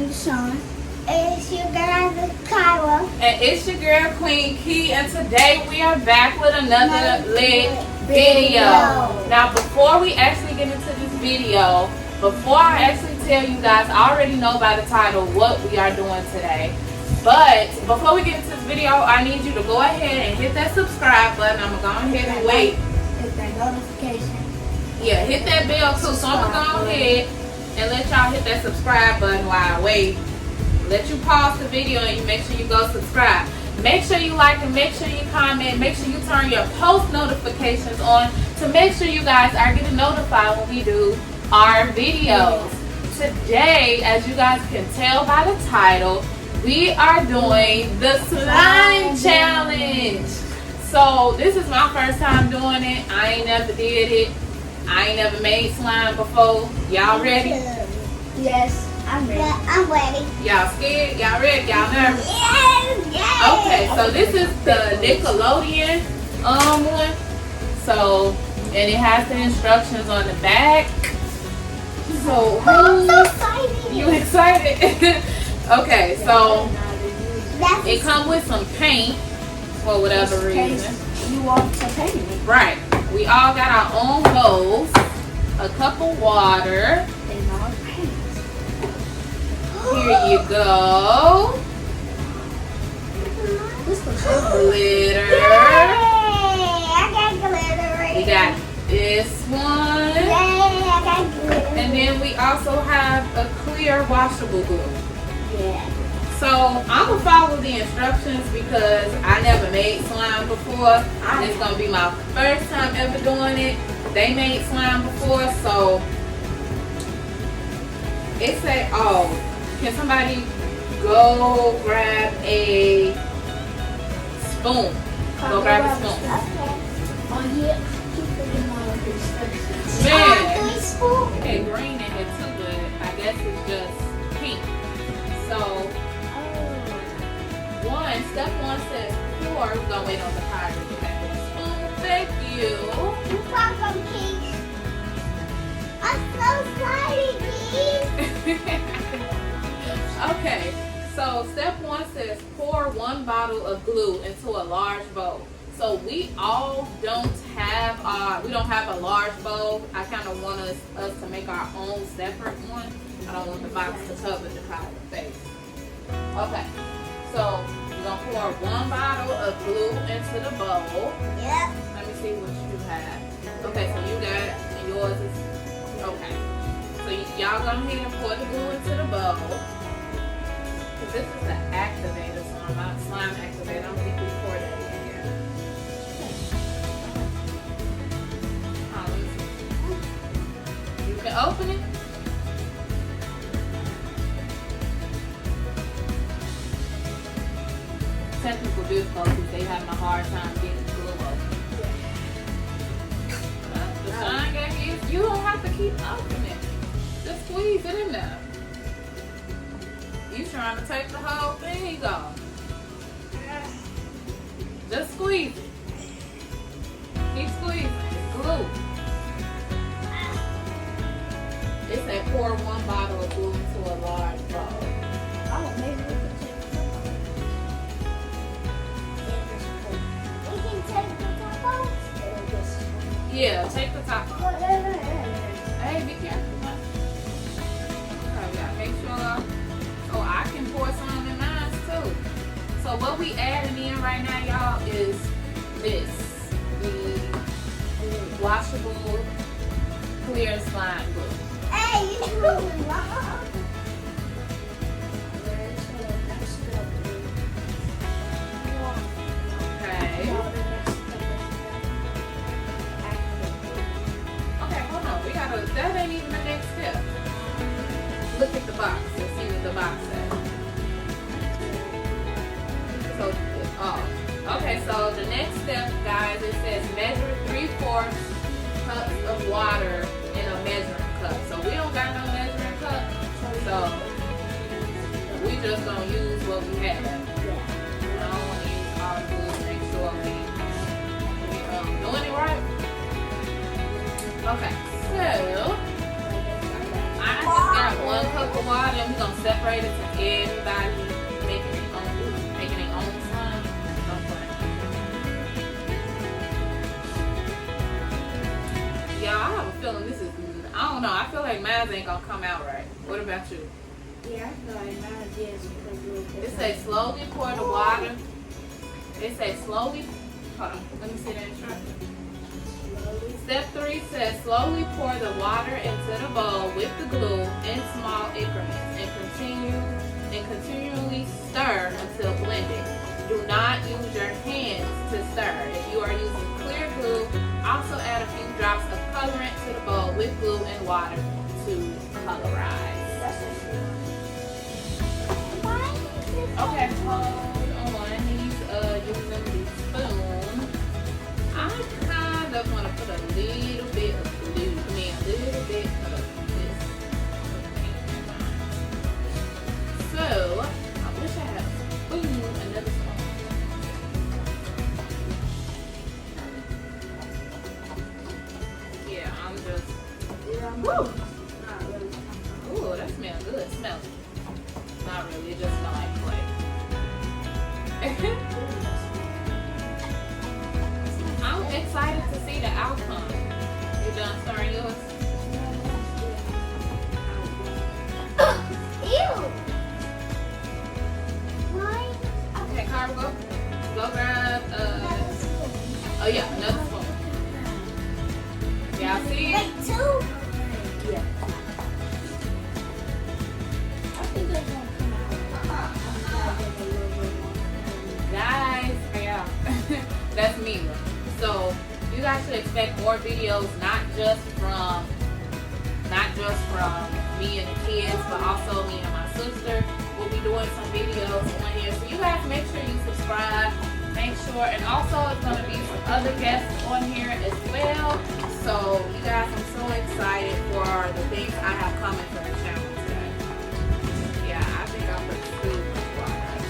Sean. It's your girl, Kyla. And it's your girl, Queen Key. And today we are back with another lit video. Now, before we actually get into this video, before I actually tell you guys, I already know by the title what we are doing today. But before we get into this video, I need you to go ahead and hit that subscribe button. I'm going to go ahead and wait. Hit that notification. Yeah, hit that bell too. So I'm going to go ahead and let y'all hit that subscribe button while I wait. Let you pause the video and you make sure you go subscribe. Make sure you like and make sure you comment. Make sure you turn your post notifications on to make sure you guys are getting notified when we do our videos. Today, as you guys can tell by the title, we are doing the slime challenge. So this is my first time doing it. I ain't never did it. I ain't never made slime before. Y'all ready? Yes, I'm ready. Yeah, I'm ready. Y'all scared? Y'all ready? Y'all nervous? Yes. Okay, so this is the Nickelodeon one. So, and it has the instructions on the back. So, I'm so excited. You excited? Okay, so it comes with some paint for whatever reason. You want to paint it. Right. We all got our own bowls, a cup of water. And our paint. Here you go. This looks Glitter. I got glitter. We got this one. Yay, I got glitter. And then we also have a clear washable glue. Yeah. So I'm going to follow the instructions because I never made slime before. It's going to be my first time ever doing it. They made slime before, so it said, oh, can somebody go grab a spoon? Go grab a spoon. Oh, yeah. Keep looking on the instructions. Man, spoon. okay, green in it too, but I guess it's just pink. So, step one says pour. We're going to wait on the card to get back with the spoon. Thank you. You're welcome, Keith. I'm so excited, Keith. Okay, so step one says pour 1 bottle of glue into a large bowl. So we all don't have a large bowl. I kind of want us to make our own separate one. I don't want the box to cover the card face. Okay, so we're going to pour 1 bottle of glue into the bowl. Yep. Let me see what you have. Okay, so you got it, and yours is, okay. So y'all go ahead and pour the glue into the bowl. Because this is the activator, so I'm not slime activator. I'm going to pour that in here. Let me see. You can open it. Technical difficulties, they having a hard time getting the glue open. The shine got here. You don't have to keep opening it. Just squeeze it in there. You trying to take the whole thing off. Just squeeze it. Keep squeezing. It's glue. It said pour 1 bottle of glue into a large bowl. Oh, maybe we can take the top off. Yeah, take the top off. Hey, be careful. Okay, we gotta make sure. Oh, I can pour some in mine too. So what we adding in right now, y'all, is this. The washable clear slime glue. Hey, you moving, Mom. Okay. Okay, hold on. That ain't even the next step. Look at the box and see what the box says. So, okay, so the next step, guys, it says measure 3/4 cups of water in a measuring cup. So we don't got no measuring cup. So we just gonna use what we have. I don't want to use our glue to make sure we doing it right. Okay, so I I just got 1 cup of water and we're going to separate it to everybody making their own slime. Don't play. Y'all, I have a feeling this is, I don't know, I feel like mine ain't going to come out right. What about you? Yeah, I feel like mine is because It says slowly pour the water. It says slowly, hold on, let me see the instructions. Step 3 says slowly pour the water into the bowl with the glue in small increments and continually stir until blended. Do not use your hands to stir. If you are using clear glue, also add a few drops of colorant to the bowl with glue and water to colorize. Okay, hold on. He's using the spoon. I kind of want to put a little bit of glue. I mean, a little bit of this. So, I wish I had a spoon, another spoon. Yeah, I'm just. Woo! Ooh, that smells good. Smell it. Not really, it just smells like clay. I'm excited to see the outcome. You done stirring yours? Ew! Why? Okay, Carl, go grab, oh yeah, another spoon. Y'all see it? Wait, 2? Yeah. I think they're going to come out. Guys, yeah, that's me. So you guys should expect more videos, not just from me and the kids, but also me and my sister. We'll be doing some videos on here. So you guys make sure you subscribe. Make sure, and also it's going to be some other guests on here as well. So you guys, I'm so excited for the things I have coming for the channel today. Yeah, I think I'll put too much water.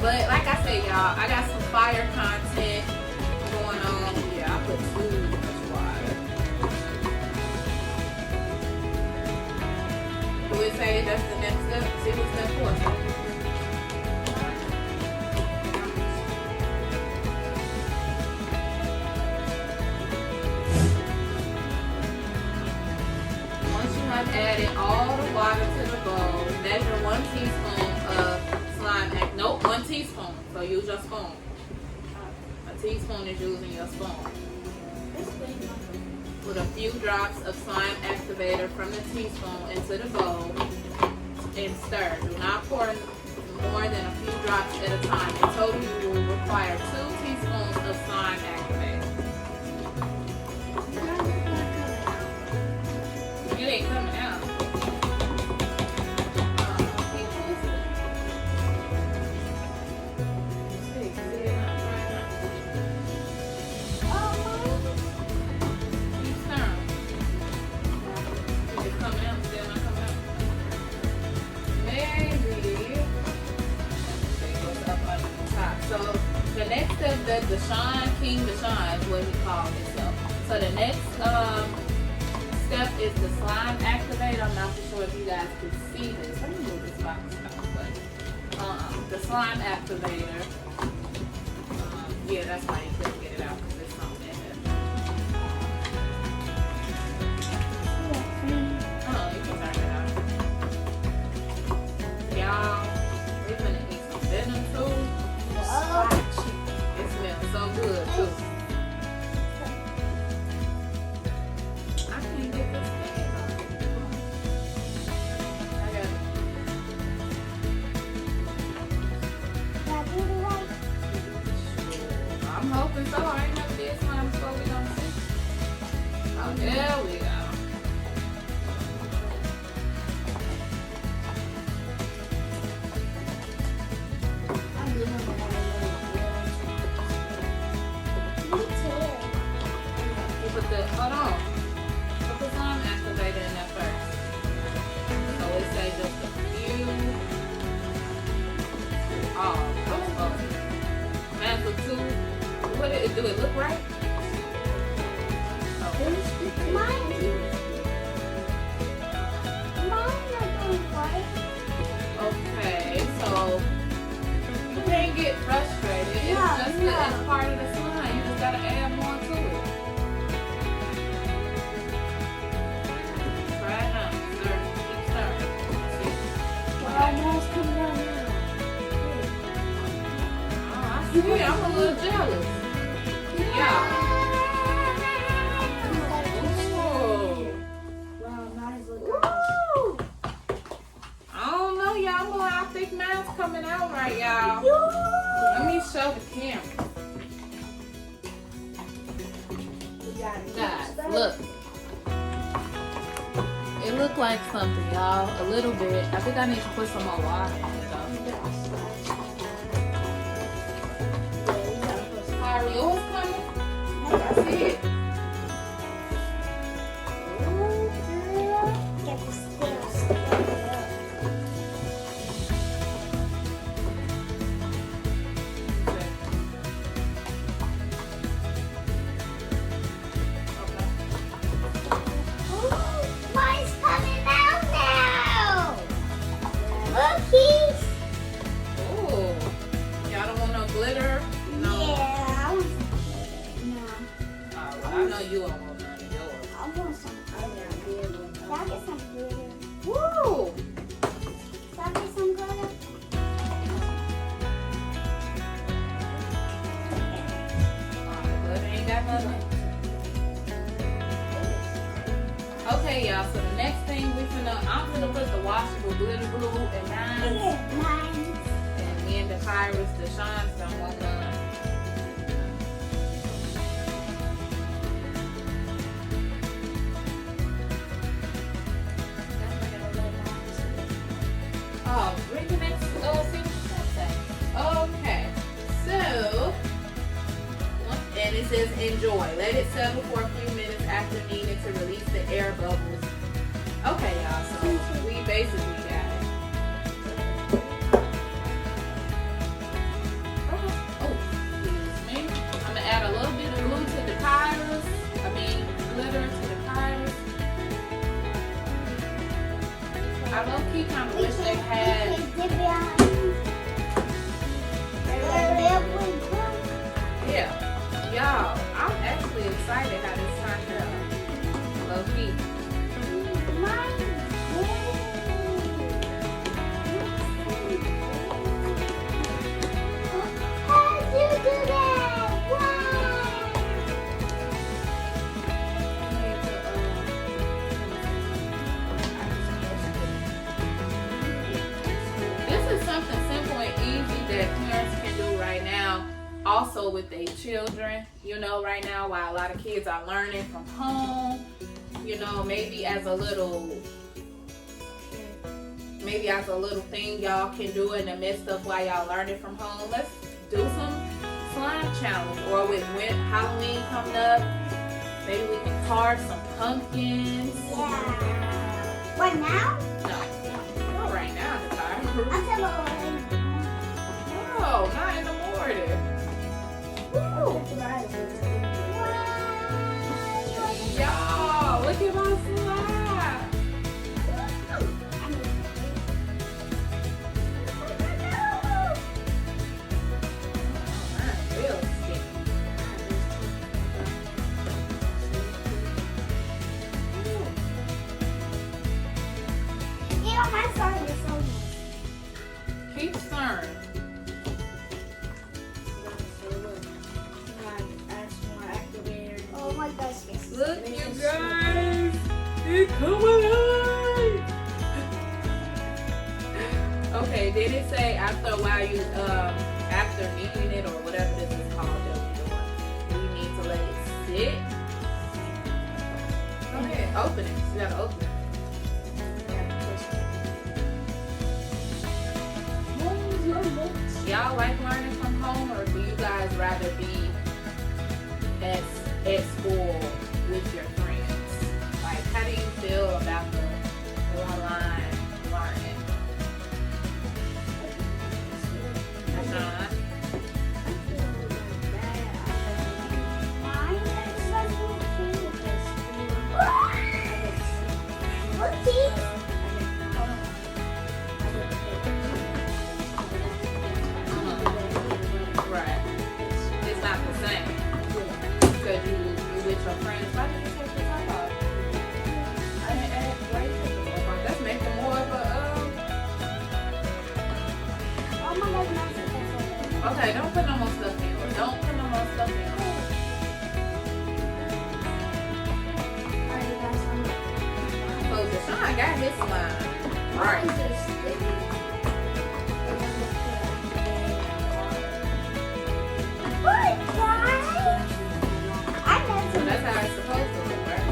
But like I said, y'all, I got some fire content going on. Yeah, I put too much water. Do we say that's the next step? See what's step 4? I've added all the water to the bowl. Measure 1 teaspoon of slime. Nope, 1 teaspoon. So use your spoon. A teaspoon is using your spoon. Put a few drops of slime activator from the teaspoon into the bowl and stir. Do not pour more than a few drops at a time. In total, you will require 2 teaspoons of slime activator. It ain't coming out. It's coming out, still not coming out. Maybe. It goes up on the top. So the next step, the Deshaun, King Deshaun is what he called himself. So the next step is the slime activator. I'm not sure if you guys can see this. Let me move this box out. But the slime activator. Yeah, that's why you couldn't get it out because it's something in it. Oh, you can turn it out. Y'all, we're gonna eat some venom too. It smells so good too. I'm hoping so. I ain't never did slime before. We gonna see. Oh, there we go. You put the, hold on. Put the slime activator in there first. So it say just a few. Oh, man, for 2. What did it do? It look right? Oh. Yeah, I'm a little jealous. Yeah. Woo. I don't know, y'all. But I think mine's coming out right, y'all. Let me show the camera. Guys, look. It looked like something, y'all. A little bit. I think I need to put some more water in it, though. Are yours coming? I see it. Ooh, girl. Get the skills. Mine's coming out now. Cookies. Ooh. Y'all don't want no glitter? No. Yeah, I want some. No, Oh, well, I know you don't want none of yours. I want some. Can I get some glitter? Woo! Can I get some glitter? Oh, the glitter ain't got nothing. Okay, y'all. So the next thing I'm gonna put the washable glitter glue in mine, Mine. and me and the Pirates, the Shans don't want none. Oh, bring the next thing. Okay, so and it says enjoy. Let it settle for a few minutes after needing to release the air bubbles. Okay, y'all. So we basically got it. Oh, excuse me. I'm gonna add a little bit of glue to the tires. Glitter to the tires. I low key kind of wish they had. Yeah, y'all. I'm actually excited how this turned out. Low key. This is something simple and easy that parents can do right now. Also with their children, right now while a lot of kids are learning from home, maybe as a little thing y'all can do in the midst of while y'all learning from home. Let's do some slime challenge, or with Halloween coming up, maybe we can carve some pumpkins. Yeah. What now? No, not right now, the time. I'm talking about No, not in the morning. Y'all, look at my slime. I'm real sticky. Yeah, my side is so nice. Keep stirring. Oh my gosh, yes. Look, you guys, it's coming out. Okay, did it say after a while after kneading it or whatever this is called that we need to let it sit? Go ahead, open it. You gotta open it. Y'all like learning from home, or do you guys rather be at school with your friends? Like, how do you feel about the online learning? Sean? Right. It's not the same. Because you with your friends. Okay, don't put no more stuff in. Don't put no more stuff in. Alright, guys, So Deshaun got his slime. Right. Right. So that's how it's supposed to look, right?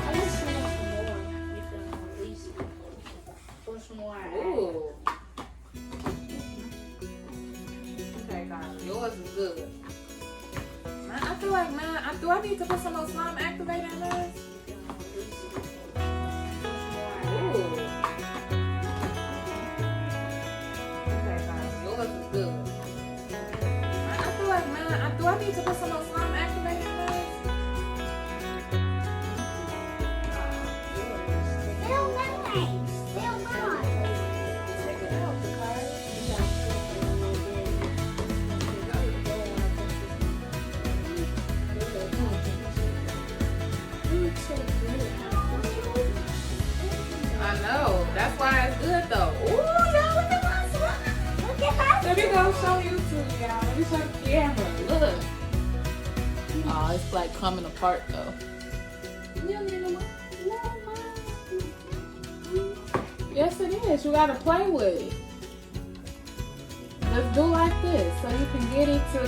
I'm just gonna some more. You can release it. Push more. Ooh. Okay, guys, yours is good. Man, I feel like, do I need to put some more slime activator in this? Ooh. Okay, guys, yours is good. I feel like, do I need to put some more slime activator in this? Still nice. Still nice. Check it out, the card. I know. That's why it's good, though. Ooh, y'all, look at my slime. Look at that. Let me go show YouTube, y'all. Let me show the camera. Look. Oh, it's like coming apart, though. Yes, it is. You gotta play with it. Let's do like this so you can get it to.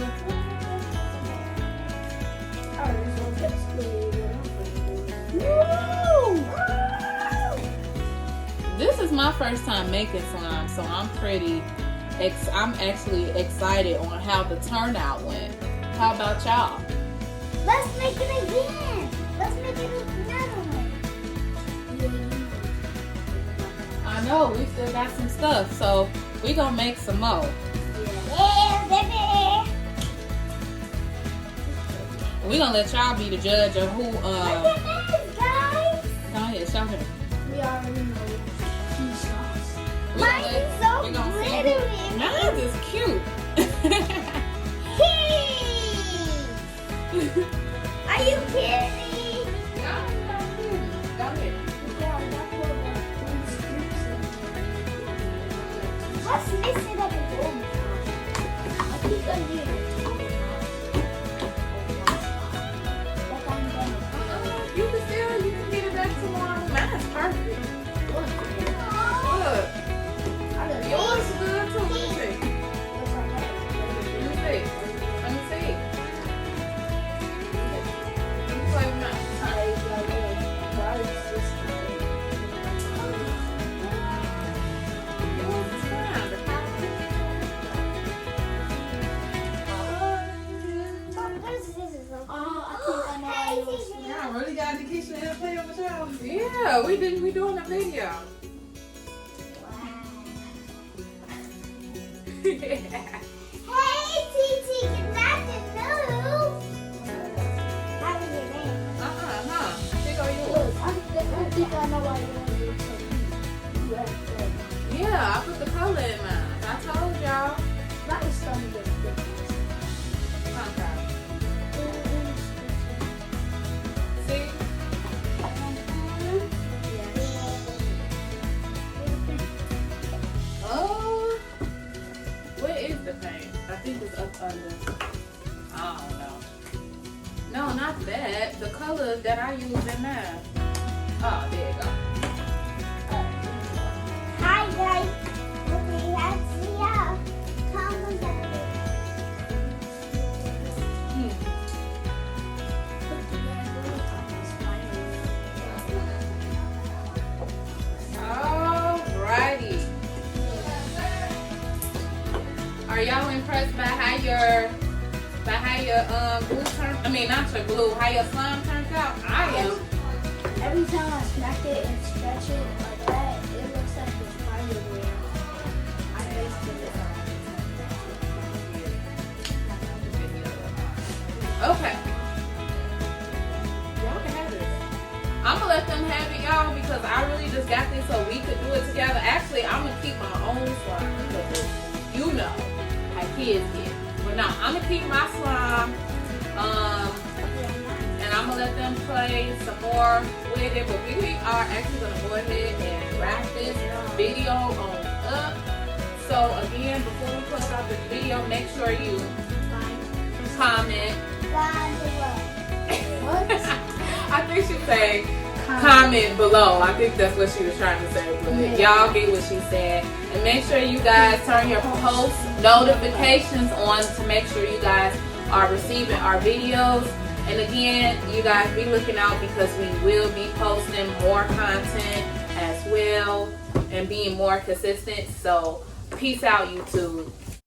This is my first time making slime, so I'm I'm actually excited on how the turnout went. How about y'all? Let's make it again. Let's make it another one. I know, we still got some stuff, so we gonna make some more. Yeah, baby. We gonna let y'all be the judge of who, Look at this, guys. go ahead, show him. We already know cheese sauce. We Mine gonna is so we gonna see. glittery. Mine is cute. Cheese. Are you kidding me? No, I'm not kidding. Go ahead. Let's mix it up again. I think I'm doing it. You can get it back tomorrow. Mine's perfect. Look. Yours is good too. Let me see. Let me see. Let me play with mine. Yours is fine. The Y'all really got the kitchen and play with y'all. yeah, we doing a video. Hey, Titi, get back to move. How is your name? Here go yours. Look, I think I know why you want to do something. Yeah, I put the color in mine. I told y'all. That is something different. Okay. See? Oh, where is the paint? I think it's up under. I don't know. No, not that. The color that I use in mine. Oh, there you go. Hi guys, okay, let's see how. Comment down. Alrighty. Are y'all impressed by how your glue turned? I mean, not your glue. How your slime turned out? I am. Every time I smack it and stretch it like that, it looks like the spider-man. I wasted it. Okay. Y'all can have this. I'm gonna let them have it, y'all, because I really just got this so we could do it together. Actually, I'm gonna keep my own slime because you know how kids get. But no, I'm gonna keep my slime. And I'm gonna let them play some more with it. But we are actually gonna go ahead and wrap this video on up. So So again, before we close out this video, make sure you comment. What? I think she said comment below. I think that's what she was trying to say. But Yeah. y'all get what she said. And make sure you guys turn your post notifications on to make sure you guys are receiving our videos. And again, you guys be looking out because we will be posting more content as well and being more consistent. So peace out, YouTube.